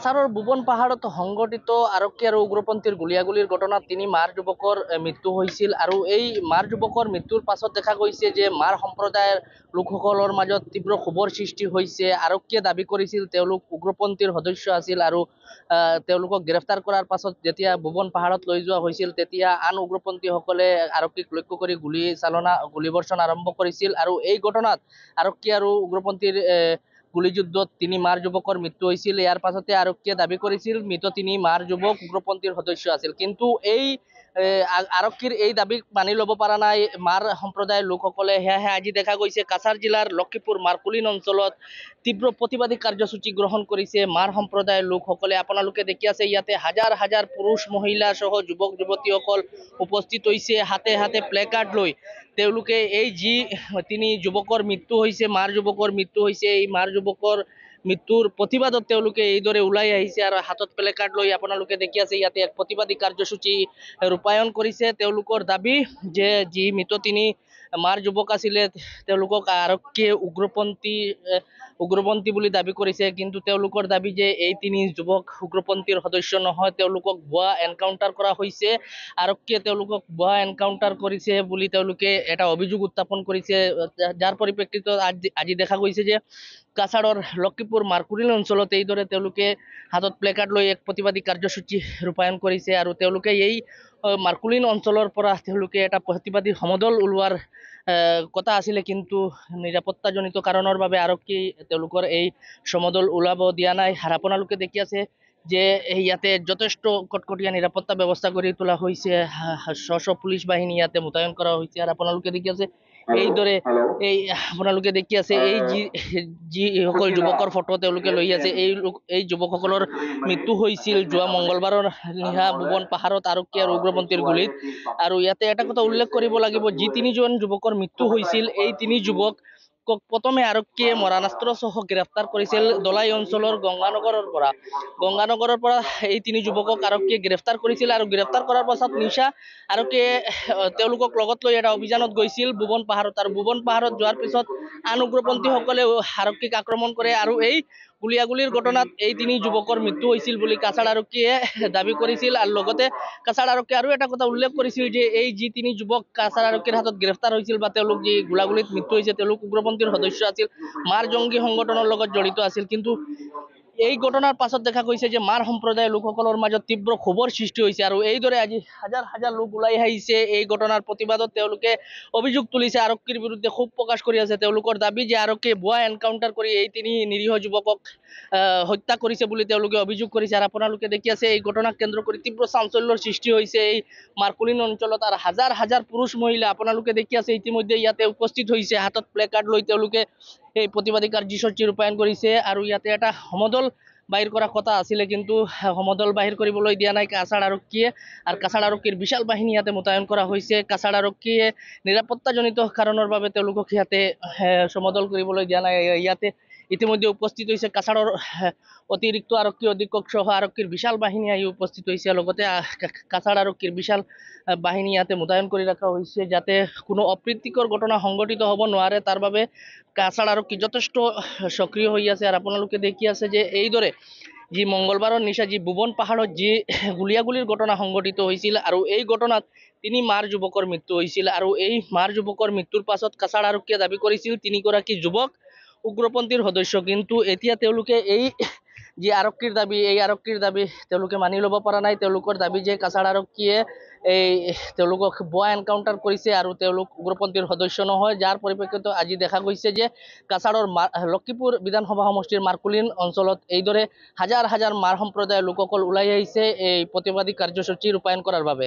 কাছাৰৰ বুবন পাহাৰত সংঘটিত আৰক্ষী আৰু উগ্ৰপন্থীৰ গুলিয়াগুলিৰ ঘটনাত তিনি মাৰ যুৱকৰ মৃত্যু হৈছিল আৰু এই মাৰ যুৱকৰ মৃত্যুৰ পাছত দেখা গৈছে যে মাৰ সম্প্ৰদায়ৰ লোকসকলৰ মাজত তীব্ৰ ক্ষোভৰ সৃষ্টি হৈছে। আৰক্ষীয়ে দাবী কৰিছিল তেওঁলোক উগ্ৰপন্থীৰ সদস্য আছিল আৰু তেওঁলোকক গ্ৰেফতাৰ কৰাৰ পাছত যেতিয়া বুবন পাহাৰত লৈ যোৱা হৈছিল তেতিয়া আন উগ্ৰপন্থীসকলে আৰক্ষীক লক্ষ্য কৰি গুলীবৰ্ষণ আৰম্ভ কৰিছিল আৰু এই ঘটনাত আৰক্ষী আৰু উগ্ৰপন্থীৰ গুলীযুদ্ধত তিনি মাৰ যুৱকৰ মৃত্যু হৈছিল। ইয়াৰ পাছতে আৰক্ষীয়ে দাবী কৰিছিল মৃত তিনি মাৰ যুৱক উগ্ৰপন্থীৰ সদস্য আছিল, কিন্তু এই আৰক্ষীৰ এই দাবীক মানি ল'ব পৰা নাই মাৰ সম্প্ৰদায়ৰ লোকসকলে। সেয়েহে আজি দেখা গৈছে কাছাৰ জিলাৰ লক্ষীপুৰ মাৰকুলিন অঞ্চলত তীব্ৰ প্ৰতিবাদী কাৰ্যসূচী গ্ৰহণ কৰিছে মাৰ সম্প্ৰদায়ৰ লোকসকলে। আপোনালোকে দেখি আছে ইয়াতে হাজাৰ হাজাৰ পুৰুষ মহিলা সহ যুৱক যুৱতীসকল উপস্থিত হৈছে হাতে হাতে প্লেকাৰ্ড লৈ। তেওঁলোকে এই যি তিনি যুৱকৰ মৃত্যু হৈছে, মাৰ যুৱকৰ মৃত্যু হৈছে, এই মাৰ যুৱকৰ মৃত্যুৰ প্ৰতিবাদত তেওঁলোকে এইদৰে ওলাই আহিছে আৰু হাতত প্লেকাৰ্ড লৈ আপোনালোকে দেখি আছে ইয়াতে এক প্ৰতিবাদী কাৰ্যসূচী ৰূপায়ণ কৰিছে। তেওঁলোকৰ দাবী যে যি মৃত তিনি মাৰ যুৱক আছিলে তেওঁলোকক আৰক্ষীয়ে উগ্ৰপন্থী বুলি দাবী কৰিছে, কিন্তু তেওঁলোকৰ দাবী যে এই তিনি যুৱক উগ্ৰপন্থীৰ সদস্য নহয়, তেওঁলোকক ভুৱা এনকাউণ্টাৰ কৰা হৈছে। আৰক্ষীয়ে তেওঁলোকক ভুৱা এনকাউণ্টাৰ কৰিছে বুলি তেওঁলোকে এটা অভিযোগ উত্থাপন কৰিছে, যাৰ পৰিপ্ৰেক্ষিতত আজি দেখা গৈছে যে কাছাৰৰ লক্ষীপুৰ মাৰকুলিন অঞ্চলত এইদৰে তেওঁলোকে হাতত প্লেকাৰ্ড লৈ এক প্ৰতিবাদী কাৰ্যসূচী ৰূপায়ণ কৰিছে আৰু তেওঁলোকে এই মাৰকুলিন অঞ্চলৰ পৰা তেওঁলোকে এটা প্ৰতিবাদী সমদল ওলোৱাৰ কথা আছিলে, কিন্তু নিৰাপত্তাজনিত কাৰণৰ বাবে আৰক্ষী তেওঁলোকৰ এই সমদল ওলাব দিয়া নাই। আৰু আপোনালোকে দেখি আছে যে ইয়াতে যথেষ্ট কটকটীয়া নিৰাপত্তা ব্যৱস্থা কৰি তোলা হৈছে, পুলিচ বাহিনী ইয়াতে মোতায়েন কৰা হৈছে। আৰু আপোনালোকে দেখি আছে এইদৰে আপোনালোকে দেখি আছে এই যিসকল যুৱকৰ ফটো তেওঁলোকে লৈ আছে, এই যুৱকসকলৰ মৃত্যু হৈছিল যোৱা মংগলবাৰৰ নিশা বুবন পাহাৰত আৰক্ষী আৰু উগ্ৰপন্থীৰ গুলীত। আৰু ইয়াতে এটা কথা উল্লেখ কৰিব লাগিব, যি তিনিজন যুৱকৰ মৃত্যু হৈছিল এই তিনি যুৱক প্ৰথমে আৰক্ষীয়ে মৰাণাস্ত্ৰ সহ গ্ৰেফতাৰ কৰিছিল দলাই অঞ্চলৰ গংগানগৰৰ পৰা এই তিনি যুৱকক আৰক্ষীয়ে গ্ৰেফতাৰ কৰিছিল আৰু গ্ৰেফতাৰ কৰাৰ পাছত নিশা আৰক্ষীয়ে তেওঁলোকক লগত লৈ এটা অভিযানত গৈছিল বুবন পাহাৰত। আৰু বুবন পাহাৰত যোৱাৰ পিছত আন উগ্ৰপন্থীসকলে আৰক্ষীক আক্ৰমণ কৰে আৰু এই গুলীয়াগুলীৰ ঘটনাত এই তিনি যুৱকৰ মৃত্যু হৈছিল বুলি কাছাৰ আৰক্ষীয়ে দাবী কৰিছিল। আৰু লগতে কাছাৰ আৰক্ষীয়ে আৰু এটা কথা উল্লেখ কৰিছিল যে এই যি তিনি যুৱক কাছাৰ আৰক্ষীৰ হাতত গ্ৰেফতাৰ হৈছিল বা তেওঁলোক যি গোলাগুলীত মৃত্যু হৈছে তেওঁলোক উগ্ৰপন্থীৰ সদস্য আছিল, মাৰ জংগী সংগঠনৰ লগত জড়িত আছিল। কিন্তু এই ঘটনাৰ পাছত দেখা গৈছে যে মাৰ সম্প্ৰদায়ৰ লোকসকলৰ মাজত তীব্ৰ ক্ষোভৰ সৃষ্টি হৈছে আৰু এইদৰে আজি হাজাৰ হাজাৰ লোক ওলাই আহিছে এই ঘটনাৰ প্ৰতিবাদত। তেওঁলোকে অভিযোগ তুলিছে, আৰক্ষীৰ বিৰুদ্ধে ক্ষোভ প্ৰকাশ কৰি আছে। তেওঁলোকৰ দাবী যে আৰক্ষীয়ে ভুৱা এনকাউণ্টাৰ কৰি এই তিনি নিৰীহ যুৱকক হত্যা কৰিছে বুলি তেওঁলোকে অভিযোগ কৰিছে। আৰু আপোনালোকে দেখি আছে এই ঘটনাক কেন্দ্ৰ কৰি তীব্ৰ চাঞ্চল্যৰ সৃষ্টি হৈছে এই মাৰকুলিন অঞ্চলত। আৰু হাজাৰ হাজাৰ পুৰুষ মহিলা আপোনালোকে দেখি আছে ইতিমধ্যে ইয়াতে উপস্থিত হৈছে হাতত প্লেকাৰ্ড লৈ তেওঁলোকে এই প্ৰতিবাদী কাৰ্যসূচী ৰূপায়ণ কৰিছে। আৰু ইয়াতে এটা সমদল বাহিৰ কৰা কথা আছিলে, কিন্তু সমদল বাহিৰ কৰিবলৈ দিয়া নাই কাছাৰ আৰক্ষীয়ে। আৰু কাছাৰ আৰক্ষীৰ বিশাল বাহিনী ইয়াতে মোতায়েন কৰা হৈছে। কাছাৰ আৰক্ষীয়ে নিৰাপত্তাজনিত কাৰণৰ বাবে তেওঁলোকক ইয়াতে সমদল কৰিবলৈ দিয়া নাই। ইয়াতে ইতিমধ্যে উপস্থিত হৈছে কাছাৰৰ অতিৰিক্ত আৰক্ষী অধীক্ষক সহ আৰক্ষীৰ বিশাল বাহিনী আহি উপস্থিত হৈছে। লগতে কাছাৰ আৰক্ষীৰ বিশাল বাহিনী ইয়াতে মোতায়েন কৰি ৰখা হৈছে যাতে কোনো অপ্ৰীতিকৰ ঘটনা সংঘটিত হ'ব নোৱাৰে, তাৰ বাবে কাছাৰ আৰক্ষী যথেষ্ট সক্ৰিয় হৈ আছে। আৰু আপোনালোকে দেখি আছে যে এইদৰে যি মংগলবাৰৰ নিশা যি বুবন পাহাৰত যি গুলীয়াগুলীৰ ঘটনা সংঘটিত হৈছিল আৰু এই ঘটনাত তিনি মাৰ যুৱকৰ মৃত্যু হৈছিল। আৰু এই মাৰ যুৱকৰ মৃত্যুৰ পাছত কাছাৰ আৰক্ষীয়ে দাবী কৰিছিল তিনিগৰাকী যুৱক উগ্ৰপন্থীৰ সদস্য, কিন্তু এতিয়া তেওঁলোকে এই যি আৰক্ষীৰ দাবী তেওঁলোকে মানি ল'ব পৰা নাই। তেওঁলোকৰ দাবী যে কাছাৰ আৰক্ষীয়ে তেওঁলোকক ভুৱা এনকাউণ্টাৰ কৰিছে আৰু তেওঁলোক উগ্ৰপন্থীৰ সদস্য নহয়, যাৰ পৰিপ্ৰেক্ষিতত আজি দেখা গৈছে যে কাছাৰৰ লক্ষীপুৰ বিধানসভা সমষ্টিৰ মাৰকুলিন অঞ্চলত এইদৰে হাজাৰ হাজাৰ মাৰ সম্প্ৰদায়ৰ লোকসকল ওলাই আহিছে এই প্ৰতিবাদী কাৰ্যসূচী ৰূপায়ণ কৰাৰ বাবে।